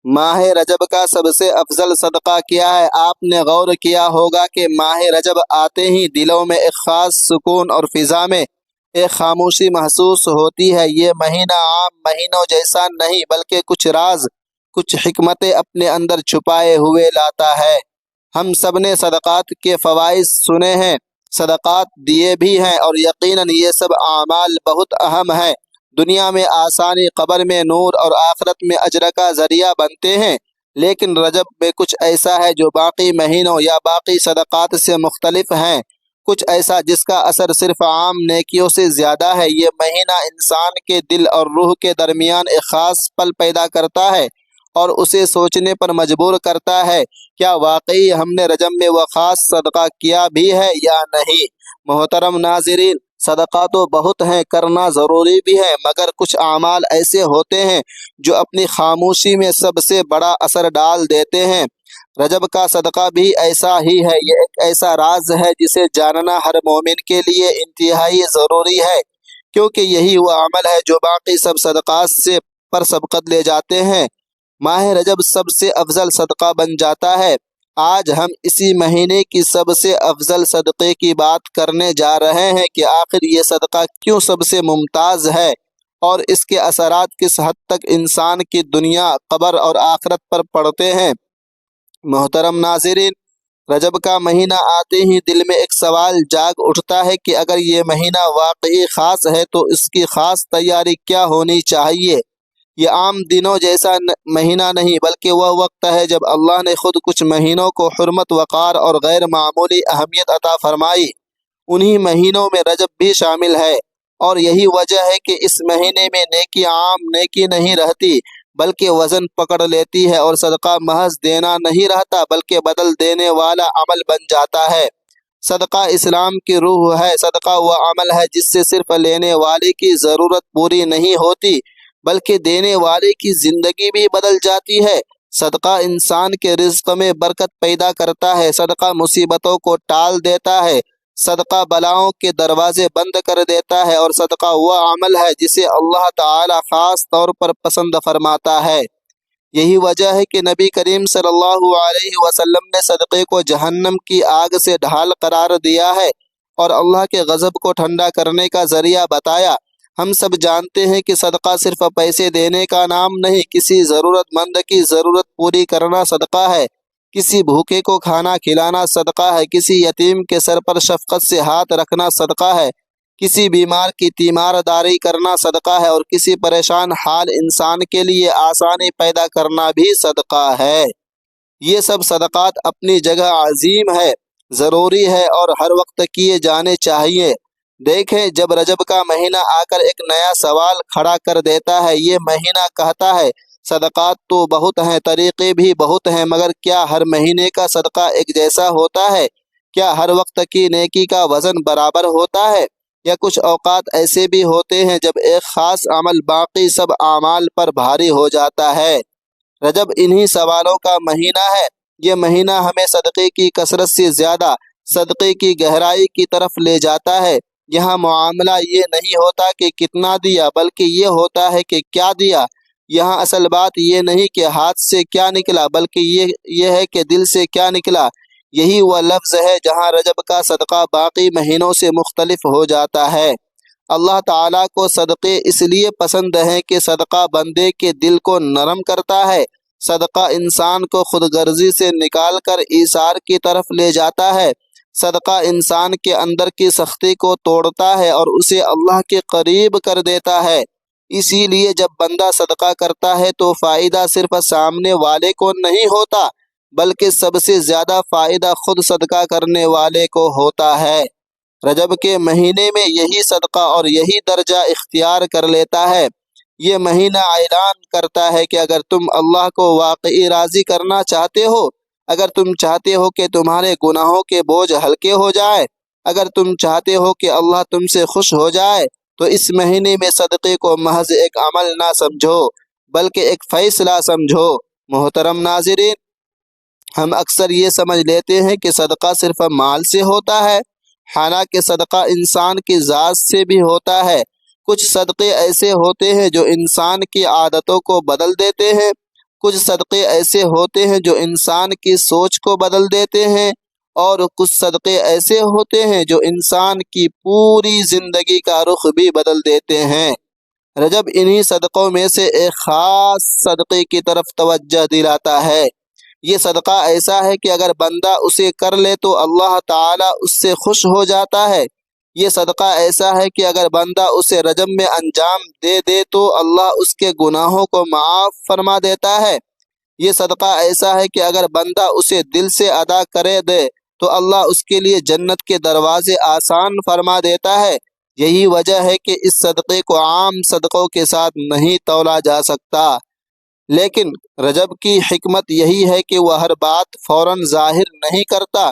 ماہ رجب کا سب سے افضل صدقہ کیا ہے؟ آپ نے غور کیا ہوگا کہ ماہ رجب آتے ہی دلوں میں ایک خاص سکون اور فضا میں ایک خاموشی محسوس ہوتی ہے۔ یہ مہینہ عام مہینوں جیسا نہیں بلکہ کچھ راز، کچھ حکمتیں اپنے اندر چھپائے ہوئے لاتا ہے۔ ہم سب نے صدقات کے فوائد سنے ہیں، صدقات دیے بھی ہیں، اور یقیناً یہ سب اعمال بہت اہم ہیں۔ دنیا میں آسانی، قبر میں نور اور آخرت میں اجر کا ذریعہ بنتے ہیں، لیکن رجب میں کچھ ایسا ہے جو باقی مہینوں یا باقی صدقات سے مختلف ہیں، کچھ ایسا جس کا اثر صرف عام نیکیوں سے زیادہ ہے۔ یہ مہینہ انسان کے دل اور روح کے درمیان ایک خاص پل پیدا کرتا ہے اور اسے سوچنے پر مجبور کرتا ہے، کیا واقعی ہم نے رجب میں وہ خاص صدقہ کیا بھی ہے یا نہیں؟ محترم ناظرین، صدقہ تو بہت ہیں، کرنا ضروری بھی ہے، مگر کچھ اعمال ایسے ہوتے ہیں جو اپنی خاموشی میں سب سے بڑا اثر ڈال دیتے ہیں۔ رجب کا صدقہ بھی ایسا ہی ہے۔ یہ ایک ایسا راز ہے جسے جاننا ہر مومن کے لیے انتہائی ضروری ہے، کیونکہ یہی وہ عمل ہے جو باقی سب صدقات سے پر سبقت لے جاتے ہیں۔ ماہ رجب سب سے افضل صدقہ بن جاتا ہے۔ آج ہم اسی مہینے کی سب سے افضل صدقے کی بات کرنے جا رہے ہیں کہ آخر یہ صدقہ کیوں سب سے ممتاز ہے اور اس کے اثرات کس حد تک انسان کی دنیا، قبر اور آخرت پر پڑتے ہیں۔ محترم ناظرین، رجب کا مہینہ آتے ہی دل میں ایک سوال جاگ اٹھتا ہے کہ اگر یہ مہینہ واقعی خاص ہے تو اس کی خاص تیاری کیا ہونی چاہیے؟ یہ عام دنوں جیسا مہینہ نہیں، بلکہ وہ وقت ہے جب اللہ نے خود کچھ مہینوں کو حرمت، وقار اور غیر معمولی اہمیت عطا فرمائی۔ انہی مہینوں میں رجب بھی شامل ہے، اور یہی وجہ ہے کہ اس مہینے میں نیکی عام نیکی نہیں رہتی، بلکہ وزن پکڑ لیتی ہے، اور صدقہ محض دینا نہیں رہتا بلکہ بدل دینے والا عمل بن جاتا ہے۔ صدقہ اسلام کی روح ہے۔ صدقہ وہ عمل ہے جس سے صرف لینے والے کی ضرورت پوری نہیں ہوتی بلکہ دینے والے کی زندگی بھی بدل جاتی ہے۔ صدقہ انسان کے رزق میں برکت پیدا کرتا ہے، صدقہ مصیبتوں کو ٹال دیتا ہے، صدقہ بلاؤں کے دروازے بند کر دیتا ہے، اور صدقہ وہ عمل ہے جسے اللہ تعالی خاص طور پر پسند فرماتا ہے۔ یہی وجہ ہے کہ نبی کریم صلی اللہ علیہ وسلم نے صدقے کو جہنم کی آگ سے ڈھال قرار دیا ہے اور اللہ کے غضب کو ٹھنڈا کرنے کا ذریعہ بتایا۔ ہم سب جانتے ہیں کہ صدقہ صرف پیسے دینے کا نام نہیں، کسی ضرورت مند کی ضرورت پوری کرنا صدقہ ہے، کسی بھوکے کو کھانا کھلانا صدقہ ہے، کسی یتیم کے سر پر شفقت سے ہاتھ رکھنا صدقہ ہے، کسی بیمار کی تیمارداری کرنا صدقہ ہے، اور کسی پریشان حال انسان کے لیے آسانی پیدا کرنا بھی صدقہ ہے۔ یہ سب صدقات اپنی جگہ عظیم ہے، ضروری ہے اور ہر وقت کیے جانے چاہیے۔ دیکھیں، جب رجب کا مہینہ آ کر ایک نیا سوال کھڑا کر دیتا ہے، یہ مہینہ کہتا ہے صدقات تو بہت ہیں، طریقے بھی بہت ہیں، مگر کیا ہر مہینے کا صدقہ ایک جیسا ہوتا ہے؟ کیا ہر وقت کی نیکی کا وزن برابر ہوتا ہے؟ یا کچھ اوقات ایسے بھی ہوتے ہیں جب ایک خاص عمل باقی سب اعمال پر بھاری ہو جاتا ہے؟ رجب انہی سوالوں کا مہینہ ہے۔ یہ مہینہ ہمیں صدقے کی کثرت سے زیادہ صدقے کی گہرائی کی طرف لے جاتا ہے۔ یہاں معاملہ یہ نہیں ہوتا کہ کتنا دیا، بلکہ یہ ہوتا ہے کہ کیا دیا۔ یہاں اصل بات یہ نہیں کہ ہاتھ سے کیا نکلا، بلکہ یہ ہے کہ دل سے کیا نکلا۔ یہی وہ لفظ ہے جہاں رجب کا صدقہ باقی مہینوں سے مختلف ہو جاتا ہے۔ اللہ تعالیٰ کو صدقے اس لیے پسند ہیں کہ صدقہ بندے کے دل کو نرم کرتا ہے، صدقہ انسان کو خود غرضی سے نکال کر ایثار کی طرف لے جاتا ہے، صدقہ انسان کے اندر کی سختی کو توڑتا ہے اور اسے اللہ کے قریب کر دیتا ہے۔ اسی لیے جب بندہ صدقہ کرتا ہے تو فائدہ صرف سامنے والے کو نہیں ہوتا، بلکہ سب سے زیادہ فائدہ خود صدقہ کرنے والے کو ہوتا ہے۔ رجب کے مہینے میں یہی صدقہ اور یہی درجہ اختیار کر لیتا ہے۔ یہ مہینہ اعلان کرتا ہے کہ اگر تم اللہ کو واقعی راضی کرنا چاہتے ہو، اگر تم چاہتے ہو کہ تمہارے گناہوں کے بوجھ ہلکے ہو جائے، اگر تم چاہتے ہو کہ اللہ تم سے خوش ہو جائے، تو اس مہینے میں صدقے کو محض ایک عمل نہ سمجھو بلکہ ایک فیصلہ سمجھو۔ محترم ناظرین، ہم اکثر یہ سمجھ لیتے ہیں کہ صدقہ صرف مال سے ہوتا ہے، حالانکہ صدقہ انسان کی ذات سے بھی ہوتا ہے۔ کچھ صدقے ایسے ہوتے ہیں جو انسان کی عادتوں کو بدل دیتے ہیں، کچھ صدقے ایسے ہوتے ہیں جو انسان کی سوچ کو بدل دیتے ہیں، اور کچھ صدقے ایسے ہوتے ہیں جو انسان کی پوری زندگی کا رخ بھی بدل دیتے ہیں۔ رجب انہی صدقوں میں سے ایک خاص صدقے کی طرف توجہ دلاتا ہے۔ یہ صدقہ ایسا ہے کہ اگر بندہ اسے کر لے تو اللہ تعالیٰ اس سے خوش ہو جاتا ہے۔ یہ صدقہ ایسا ہے کہ اگر بندہ اسے رجب میں انجام دے تو اللہ اس کے گناہوں کو معاف فرما دیتا ہے۔ یہ صدقہ ایسا ہے کہ اگر بندہ اسے دل سے ادا کرے دے تو اللہ اس کے لیے جنت کے دروازے آسان فرما دیتا ہے۔ یہی وجہ ہے کہ اس صدقے کو عام صدقوں کے ساتھ نہیں تولا جا سکتا، لیکن رجب کی حکمت یہی ہے کہ وہ ہر بات فوراً ظاہر نہیں کرتا۔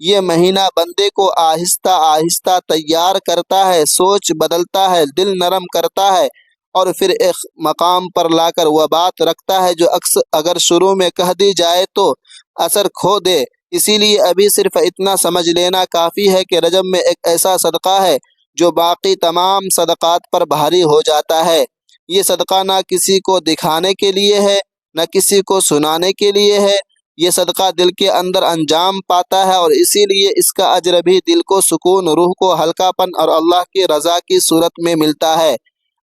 یہ مہینہ بندے کو آہستہ آہستہ تیار کرتا ہے، سوچ بدلتا ہے، دل نرم کرتا ہے، اور پھر ایک مقام پر لا کر وہ بات رکھتا ہے جو اگر شروع میں کہہ دی جائے تو اثر کھو دے۔ اسی لیے ابھی صرف اتنا سمجھ لینا کافی ہے کہ رجب میں ایک ایسا صدقہ ہے جو باقی تمام صدقات پر بھاری ہو جاتا ہے۔ یہ صدقہ نہ کسی کو دکھانے کے لیے ہے، نہ کسی کو سنانے کے لیے ہے۔ یہ صدقہ دل کے اندر انجام پاتا ہے، اور اسی لیے اس کا اجر بھی دل کو سکون، روح کو ہلکا پن اور اللہ کی رضا کی صورت میں ملتا ہے۔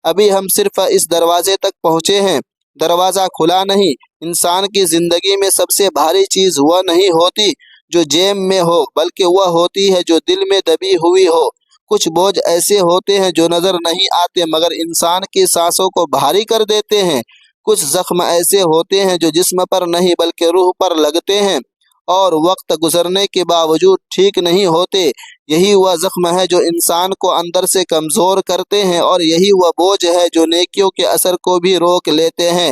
ابھی ہم صرف اس دروازے تک پہنچے ہیں، دروازہ کھلا نہیں۔ انسان کی زندگی میں سب سے بھاری چیز وہ نہیں ہوتی جو جیب میں ہو، بلکہ وہ ہوتی ہے جو دل میں دبی ہوئی ہو۔ کچھ بوجھ ایسے ہوتے ہیں جو نظر نہیں آتے مگر انسان کی سانسوں کو بھاری کر دیتے ہیں۔ کچھ زخم ایسے ہوتے ہیں جو جسم پر نہیں بلکہ روح پر لگتے ہیں اور وقت گزرنے کے باوجود ٹھیک نہیں ہوتے۔ یہی وہ زخم ہے جو انسان کو اندر سے کمزور کرتے ہیں، اور یہی وہ بوجھ ہے جو نیکیوں کے اثر کو بھی روک لیتے ہیں۔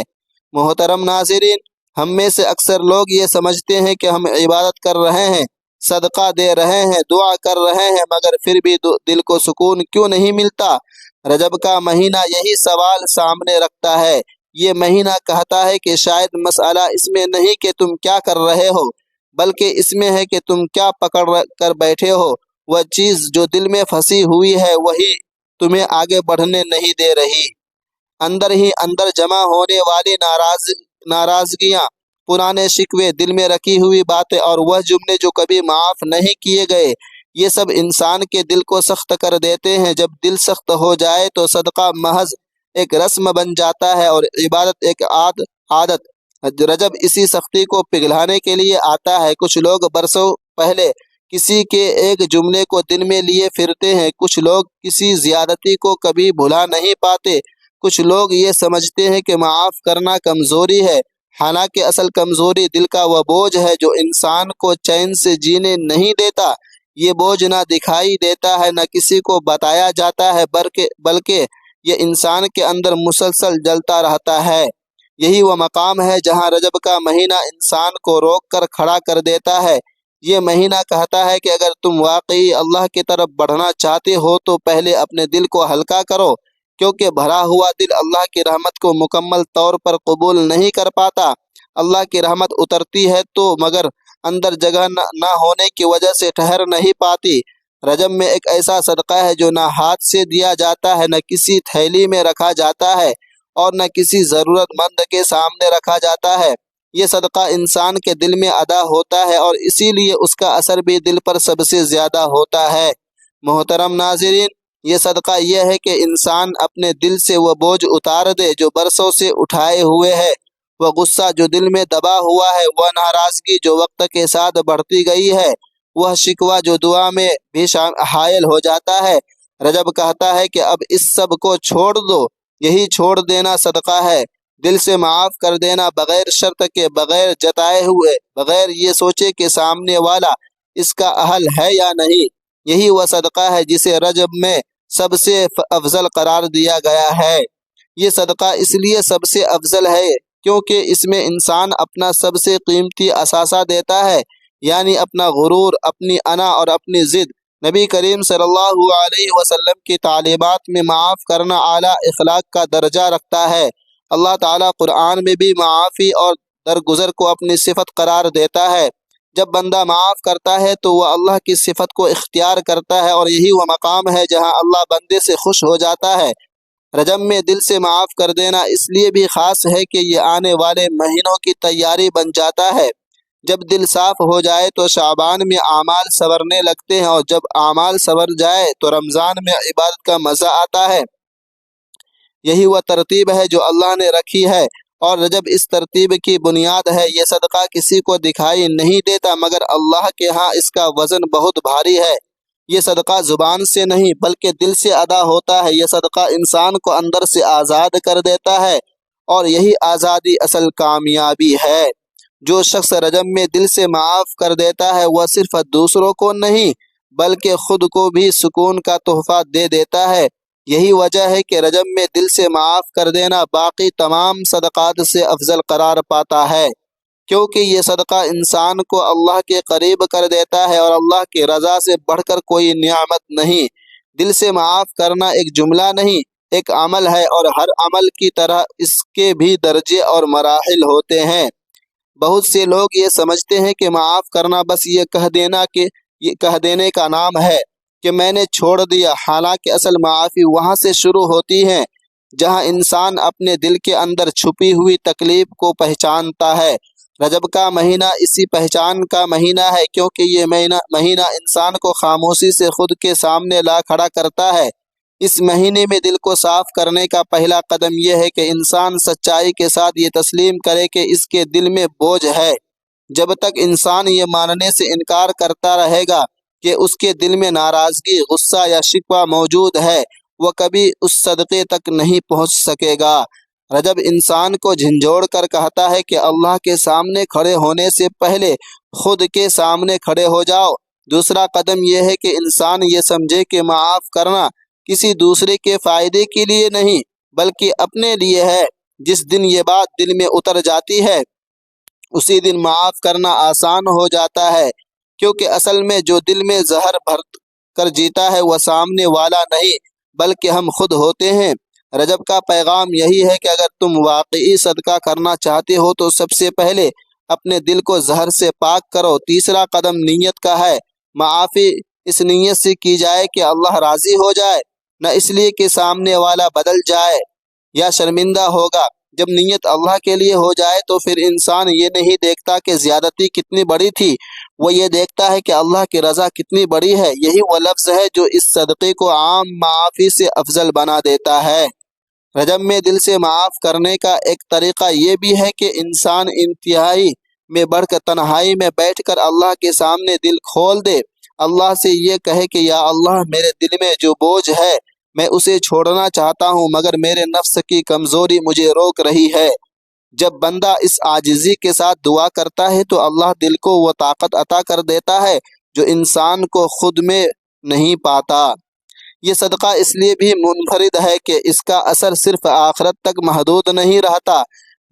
محترم ناظرین، ہم میں سے اکثر لوگ یہ سمجھتے ہیں کہ ہم عبادت کر رہے ہیں، صدقہ دے رہے ہیں، دعا کر رہے ہیں، مگر پھر بھی دل کو سکون کیوں نہیں ملتا؟ رجب کا مہینہ یہی سوال سامنے رکھتا ہے۔ یہ مہینہ کہتا ہے کہ شاید مسئلہ اس میں نہیں کہ تم کیا کر رہے ہو، بلکہ اس میں ہے کہ تم کیا پکڑ کر بیٹھے ہو۔ وہ چیز جو دل میں پھنسی ہوئی ہے وہی تمہیں آگے بڑھنے نہیں دے رہی۔ اندر ہی اندر جمع ہونے والی ناراضگیاں، پرانے شکوے، دل میں رکھی ہوئی باتیں اور وہ جملے جو کبھی معاف نہیں کیے گئے، یہ سب انسان کے دل کو سخت کر دیتے ہیں۔ جب دل سخت ہو جائے تو صدقہ محض ایک رسم بن جاتا ہے اور عبادت ایک عادت۔ رجب اسی سختی کو پگھلانے کے لیے آتا ہے۔ کچھ لوگ برسوں پہلے کسی کے ایک جملے کو دل میں لیے پھرتے ہیں، کچھ لوگ کسی زیادتی کو کبھی بھلا نہیں پاتے، کچھ لوگ یہ سمجھتے ہیں کہ معاف کرنا کمزوری ہے، حالانکہ اصل کمزوری دل کا وہ بوجھ ہے جو انسان کو چین سے جینے نہیں دیتا۔ یہ بوجھ نہ دکھائی دیتا ہے، نہ کسی کو بتایا جاتا ہے، بلکہ یہ انسان کے اندر مسلسل جلتا رہتا ہے۔ یہی وہ مقام ہے جہاں رجب کا مہینہ انسان کو روک کر کھڑا کر دیتا ہے۔ یہ مہینہ کہتا ہے کہ اگر تم واقعی اللہ کی طرف بڑھنا چاہتے ہو تو پہلے اپنے دل کو ہلکا کرو، کیونکہ بھرا ہوا دل اللہ کی رحمت کو مکمل طور پر قبول نہیں کر پاتا۔ اللہ کی رحمت اترتی ہے تو مگر اندر جگہ نہ ہونے کی وجہ سے ٹھہر نہیں پاتی۔ رجب میں ایک ایسا صدقہ ہے جو نہ ہاتھ سے دیا جاتا ہے، نہ کسی تھیلی میں رکھا جاتا ہے، اور نہ کسی ضرورت مند کے سامنے رکھا جاتا ہے۔ یہ صدقہ انسان کے دل میں ادا ہوتا ہے اور اسی لیے اس کا اثر بھی دل پر سب سے زیادہ ہوتا ہے۔ محترم ناظرین، یہ صدقہ یہ ہے کہ انسان اپنے دل سے وہ بوجھ اتار دے جو برسوں سے اٹھائے ہوئے ہے، وہ غصہ جو دل میں دبا ہوا ہے، وہ ناراضگی جو وقت کے ساتھ بڑھتی گئی ہے، وہ شکوہ جو دعا میں بھی حائل ہو جاتا ہے۔ رجب کہتا ہے کہ اب اس سب کو چھوڑ دو۔ یہی چھوڑ دینا صدقہ ہے، دل سے معاف کر دینا بغیر شرط کے، بغیر جتائے ہوئے، بغیر یہ سوچے کہ سامنے والا اس کا اہل ہے یا نہیں۔ یہی وہ صدقہ ہے جسے رجب میں سب سے افضل قرار دیا گیا ہے۔ یہ صدقہ اس لیے سب سے افضل ہے کیونکہ اس میں انسان اپنا سب سے قیمتی اثاثہ دیتا ہے، یعنی اپنا غرور، اپنی انا اور اپنی ضد۔ نبی کریم صلی اللہ علیہ وسلم کی تعلیمات میں معاف کرنا اعلیٰ اخلاق کا درجہ رکھتا ہے۔ اللہ تعالیٰ قرآن میں بھی معافی اور درگزر کو اپنی صفت قرار دیتا ہے۔ جب بندہ معاف کرتا ہے تو وہ اللہ کی صفت کو اختیار کرتا ہے، اور یہی وہ مقام ہے جہاں اللہ بندے سے خوش ہو جاتا ہے۔ رجب میں دل سے معاف کر دینا اس لیے بھی خاص ہے کہ یہ آنے والے مہینوں کی تیاری بن جاتا ہے۔ جب دل صاف ہو جائے تو شعبان میں اعمال سنورنے لگتے ہیں، اور جب اعمال سنور جائے تو رمضان میں عبادت کا مزہ آتا ہے۔ یہی وہ ترتیب ہے جو اللہ نے رکھی ہے، اور رجب اس ترتیب کی بنیاد ہے۔ یہ صدقہ کسی کو دکھائی نہیں دیتا، مگر اللہ کے ہاں اس کا وزن بہت بھاری ہے۔ یہ صدقہ زبان سے نہیں بلکہ دل سے ادا ہوتا ہے۔ یہ صدقہ انسان کو اندر سے آزاد کر دیتا ہے، اور یہی آزادی اصل کامیابی ہے۔ جو شخص رجب میں دل سے معاف کر دیتا ہے وہ صرف دوسروں کو نہیں بلکہ خود کو بھی سکون کا تحفہ دے دیتا ہے۔ یہی وجہ ہے کہ رجب میں دل سے معاف کر دینا باقی تمام صدقات سے افضل قرار پاتا ہے، کیونکہ یہ صدقہ انسان کو اللہ کے قریب کر دیتا ہے، اور اللہ کی رضا سے بڑھ کر کوئی نعمت نہیں۔ دل سے معاف کرنا ایک جملہ نہیں، ایک عمل ہے، اور ہر عمل کی طرح اس کے بھی درجے اور مراحل ہوتے ہیں۔ بہت سے لوگ یہ سمجھتے ہیں کہ معاف کرنا بس یہ کہہ دینے کا نام ہے کہ میں نے چھوڑ دیا، حالانکہ اصل معافی وہاں سے شروع ہوتی ہے جہاں انسان اپنے دل کے اندر چھپی ہوئی تکلیف کو پہچانتا ہے۔ رجب کا مہینہ اسی پہچان کا مہینہ ہے، کیونکہ یہ مہینہ انسان کو خاموشی سے خود کے سامنے لا کھڑا کرتا ہے۔ اس مہینے میں دل کو صاف کرنے کا پہلا قدم یہ ہے کہ انسان سچائی کے ساتھ یہ تسلیم کرے کہ اس کے دل میں بوجھ ہے۔ جب تک انسان یہ ماننے سے انکار کرتا رہے گا کہ اس کے دل میں ناراضگی، غصہ یا شکوہ موجود ہے، وہ کبھی اس صدقے تک نہیں پہنچ سکے گا۔ رجب انسان کو جھنجھوڑ کر کہتا ہے کہ اللہ کے سامنے کھڑے ہونے سے پہلے خود کے سامنے کھڑے ہو جاؤ۔ دوسرا قدم یہ ہے کہ انسان یہ سمجھے کہ معاف کرنا کسی دوسرے کے فائدے کے لیے نہیں بلکہ اپنے لیے ہے۔ جس دن یہ بات دل میں اتر جاتی ہے اسی دن معاف کرنا آسان ہو جاتا ہے، کیونکہ اصل میں جو دل میں زہر بھر کر جیتا ہے وہ سامنے والا نہیں بلکہ ہم خود ہوتے ہیں۔ رجب کا پیغام یہی ہے کہ اگر تم واقعی صدقہ کرنا چاہتے ہو تو سب سے پہلے اپنے دل کو زہر سے پاک کرو۔ تیسرا قدم نیت کا ہے۔ معافی اس نیت سے کی جائے کہ اللہ راضی ہو جائے، نہ اس لیے کہ سامنے والا بدل جائے یا شرمندہ ہوگا۔ جب نیت اللہ کے لیے ہو جائے تو پھر انسان یہ نہیں دیکھتا کہ زیادتی کتنی بڑی تھی، وہ یہ دیکھتا ہے کہ اللہ کی رضا کتنی بڑی ہے۔ یہی وہ لفظ ہے جو اس صدقے کو عام معافی سے افضل بنا دیتا ہے۔ رجب میں دل سے معاف کرنے کا ایک طریقہ یہ بھی ہے کہ انسان انتہائی میں بڑھ کر تنہائی میں بیٹھ کر اللہ کے سامنے دل کھول دے، اللہ سے یہ کہے کہ یا اللہ، میرے دل میں جو بوجھ ہے میں اسے چھوڑنا چاہتا ہوں، مگر میرے نفس کی کمزوری مجھے روک رہی ہے۔ جب بندہ اس عاجزی کے ساتھ دعا کرتا ہے تو اللہ دل کو وہ طاقت عطا کر دیتا ہے جو انسان کو خود میں نہیں پاتا۔ یہ صدقہ اس لیے بھی منفرد ہے کہ اس کا اثر صرف آخرت تک محدود نہیں رہتا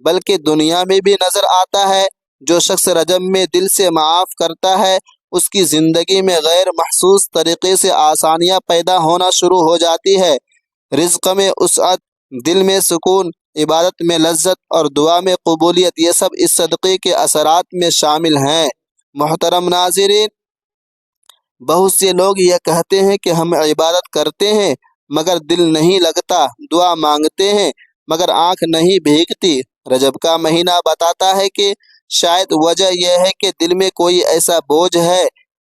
بلکہ دنیا میں بھی نظر آتا ہے۔ جو شخص رجب میں دل سے معاف کرتا ہے اس کی زندگی میں غیر محسوس طریقے سے آسانیاں پیدا ہونا شروع ہو جاتی ہے۔ رزق میں وسعت، دل میں سکون، عبادت میں لذت اور دعا میں قبولیت، یہ سب اس صدقے کے اثرات میں شامل ہیں۔ محترم ناظرین، بہت سے لوگ یہ کہتے ہیں کہ ہم عبادت کرتے ہیں مگر دل نہیں لگتا، دعا مانگتے ہیں مگر آنکھ نہیں بھیگتی۔ رجب کا مہینہ بتاتا ہے کہ شاید وجہ یہ ہے کہ دل میں کوئی ایسا بوجھ ہے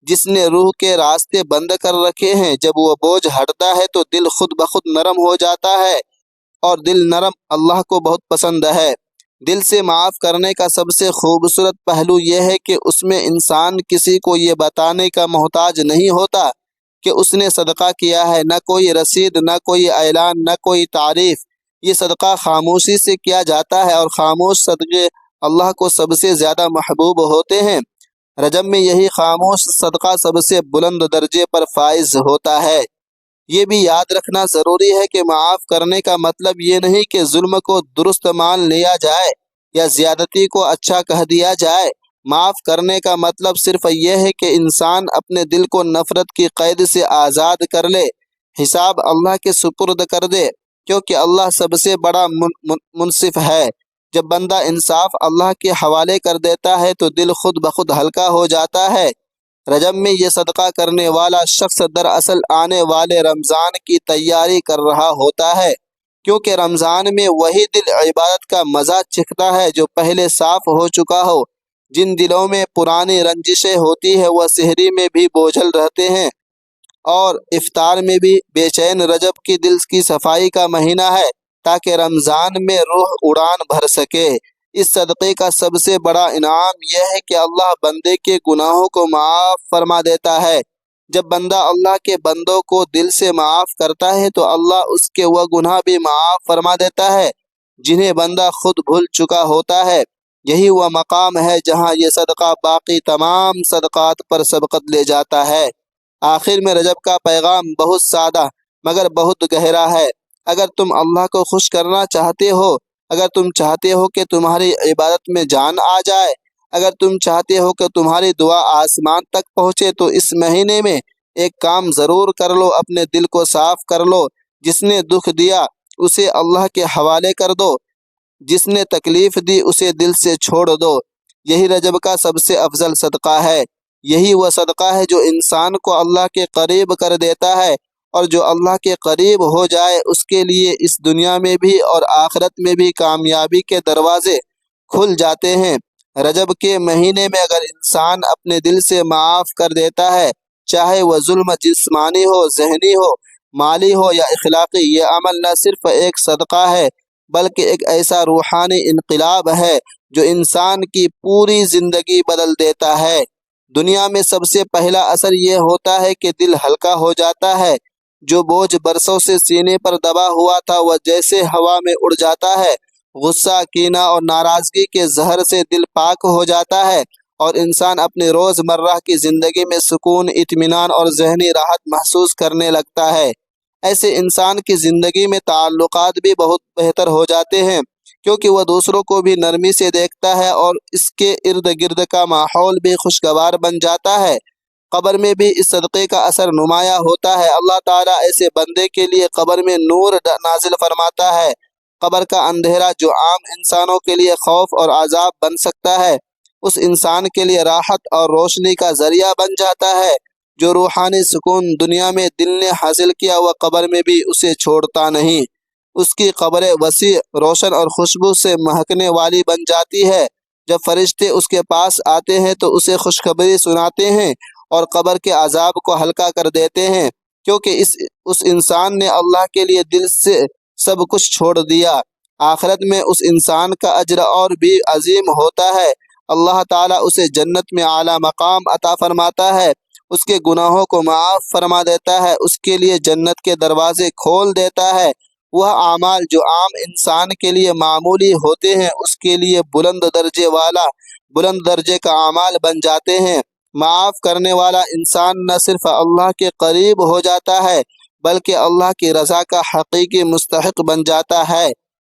جس نے روح کے راستے بند کر رکھے ہیں۔ جب وہ بوجھ ہٹتا ہے تو دل خود بخود نرم ہو جاتا ہے، اور دل نرم اللہ کو بہت پسند ہے۔ دل سے معاف کرنے کا سب سے خوبصورت پہلو یہ ہے کہ اس میں انسان کسی کو یہ بتانے کا محتاج نہیں ہوتا کہ اس نے صدقہ کیا ہے، نہ کوئی رسید، نہ کوئی اعلان، نہ کوئی تعریف۔ یہ صدقہ خاموشی سے کیا جاتا ہے، اور خاموش صدقے اللہ کو سب سے زیادہ محبوب ہوتے ہیں۔ رجب میں یہی خاموش صدقہ سب سے بلند درجے پر فائز ہوتا ہے۔ یہ بھی یاد رکھنا ضروری ہے کہ معاف کرنے کا مطلب یہ نہیں کہ ظلم کو درست مان لیا جائے یا زیادتی کو اچھا کہہ دیا جائے۔ معاف کرنے کا مطلب صرف یہ ہے کہ انسان اپنے دل کو نفرت کی قید سے آزاد کر لے، حساب اللہ کے سپرد کر دے، کیونکہ اللہ سب سے بڑا منصف ہے۔ جب بندہ انصاف اللہ کے حوالے کر دیتا ہے تو دل خود بخود ہلکا ہو جاتا ہے۔ رجب میں یہ صدقہ کرنے والا شخص دراصل آنے والے رمضان کی تیاری کر رہا ہوتا ہے۔ کیونکہ رمضان میں وہی دل عبادت کا مزہ چکھتا ہے جو پہلے صاف ہو چکا ہو۔ جن دلوں میں پرانی رنجشیں ہوتی ہے وہ سحری میں بھی بوجھل رہتے ہیں اور افطار میں بھی بے چین۔ رجب کی دل کی صفائی کا مہینہ ہے تاکہ رمضان میں روح اڑان بھر سکے۔ اس صدقے کا سب سے بڑا انعام یہ ہے کہ اللہ بندے کے گناہوں کو معاف فرما دیتا ہے۔ جب بندہ اللہ کے بندوں کو دل سے معاف کرتا ہے تو اللہ اس کے وہ گناہ بھی معاف فرما دیتا ہے جنہیں بندہ خود بھول چکا ہوتا ہے۔ یہی وہ مقام ہے جہاں یہ صدقہ باقی تمام صدقات پر سبقت لے جاتا ہے۔ آخر میں رجب کا پیغام بہت سادہ مگر بہت گہرا ہے۔ اگر تم اللہ کو خوش کرنا چاہتے ہو، اگر تم چاہتے ہو کہ تمہاری عبادت میں جان آ جائے، اگر تم چاہتے ہو کہ تمہاری دعا آسمان تک پہنچے تو اس مہینے میں ایک کام ضرور کر لو، اپنے دل کو صاف کر لو۔ جس نے دکھ دیا اسے اللہ کے حوالے کر دو، جس نے تکلیف دی اسے دل سے چھوڑ دو۔ یہی رجب کا سب سے افضل صدقہ ہے۔ یہی وہ صدقہ ہے جو انسان کو اللہ کے قریب کر دیتا ہے، اور جو اللہ کے قریب ہو جائے اس کے لیے اس دنیا میں بھی اور آخرت میں بھی کامیابی کے دروازے کھل جاتے ہیں۔ رجب کے مہینے میں اگر انسان اپنے دل سے معاف کر دیتا ہے، چاہے وہ ظلم جسمانی ہو، ذہنی ہو، مالی ہو یا اخلاقی، یہ عمل نہ صرف ایک صدقہ ہے بلکہ ایک ایسا روحانی انقلاب ہے جو انسان کی پوری زندگی بدل دیتا ہے۔ دنیا میں سب سے پہلا اثر یہ ہوتا ہے کہ دل ہلکا ہو جاتا ہے۔ جو بوجھ برسوں سے سینے پر دبا ہوا تھا وہ جیسے ہوا میں اڑ جاتا ہے۔ غصہ، کینہ اور ناراضگی کے زہر سے دل پاک ہو جاتا ہے اور انسان اپنے روز مرہ کی زندگی میں سکون، اطمینان اور ذہنی راحت محسوس کرنے لگتا ہے۔ ایسے انسان کی زندگی میں تعلقات بھی بہت بہتر ہو جاتے ہیں کیونکہ وہ دوسروں کو بھی نرمی سے دیکھتا ہے اور اس کے ارد گرد کا ماحول بھی خوشگوار بن جاتا ہے۔ قبر میں بھی اس صدقے کا اثر نمایاں ہوتا ہے۔ اللہ تعالیٰ ایسے بندے کے لیے قبر میں نور نازل فرماتا ہے۔ قبر کا اندھیرا جو عام انسانوں کے لیے خوف اور عذاب بن سکتا ہے، اس انسان کے لیے راحت اور روشنی کا ذریعہ بن جاتا ہے۔ جو روحانی سکون دنیا میں دل نے حاصل کیا وہ قبر میں بھی اسے چھوڑتا نہیں۔ اس کی قبر وسیع، روشن اور خوشبو سے مہکنے والی بن جاتی ہے۔ جب فرشتے اس کے پاس آتے ہیں تو اسے خوشخبری سناتے ہیں اور قبر کے عذاب کو ہلکا کر دیتے ہیں کیونکہ اس انسان نے اللہ کے لیے دل سے سب کچھ چھوڑ دیا۔ آخرت میں اس انسان کا اجر اور بھی عظیم ہوتا ہے۔ اللہ تعالیٰ اسے جنت میں اعلیٰ مقام عطا فرماتا ہے، اس کے گناہوں کو معاف فرما دیتا ہے، اس کے لیے جنت کے دروازے کھول دیتا ہے۔ وہ اعمال جو عام انسان کے لیے معمولی ہوتے ہیں اس کے لیے بلند درجے کا اعمال بن جاتے ہیں۔ معاف کرنے والا انسان نہ صرف اللہ کے قریب ہو جاتا ہے بلکہ اللہ کی رضا کا حقیقی مستحق بن جاتا ہے۔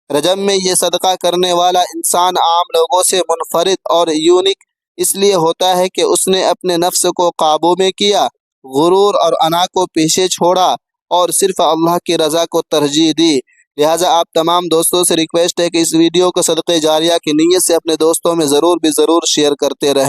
رجب میں یہ صدقہ کرنے والا انسان عام لوگوں سے منفرد اور یونیک اس لیے ہوتا ہے کہ اس نے اپنے نفس کو قابو میں کیا، غرور اور انا کو پیچھے چھوڑا اور صرف اللہ کی رضا کو ترجیح دی۔ لہٰذا آپ تمام دوستوں سے ریکویسٹ ہے کہ اس ویڈیو کو صدقہ جاریہ کی نیت سے اپنے دوستوں میں ضرور شیئر کرتے رہیں۔